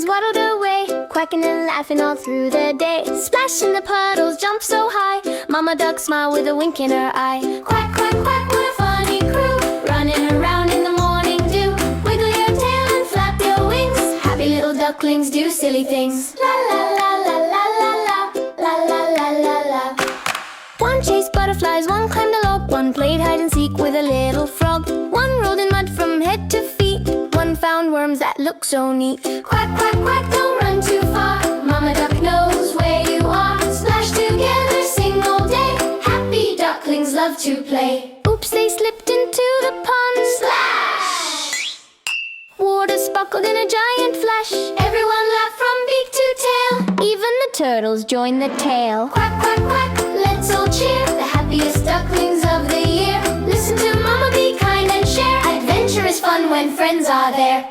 waddled away, quacking and laughing all through the day. Splash in the puddles, jump so high, Mama Duck smiled with a wink in her eye. Quack, quack, quack, what a funny crew, running around in the morning dew. Wiggle your tail and flap your wings, happy little ducklings do silly things. La la la la la la la, la la la la la. One chased butterflies, one climbed a log, one played hide and seek with a little frog. One rolled in mud from head to feet, one found worms that look so neat. Quack, quack, quack, don't run too far, Mama Duck knows where you are. Splash together, sing all day, happy ducklings love to play. Oops, they slipped into the pond. Splash! Water sparkled in a giant flash, everyone laughed from beak to tail, even the turtles joined the tale. Quack, quack, quack, let's all cheer, the happiest ducklings of the year. Listen to Mama, be kind and share, adventure is fun when friends are there.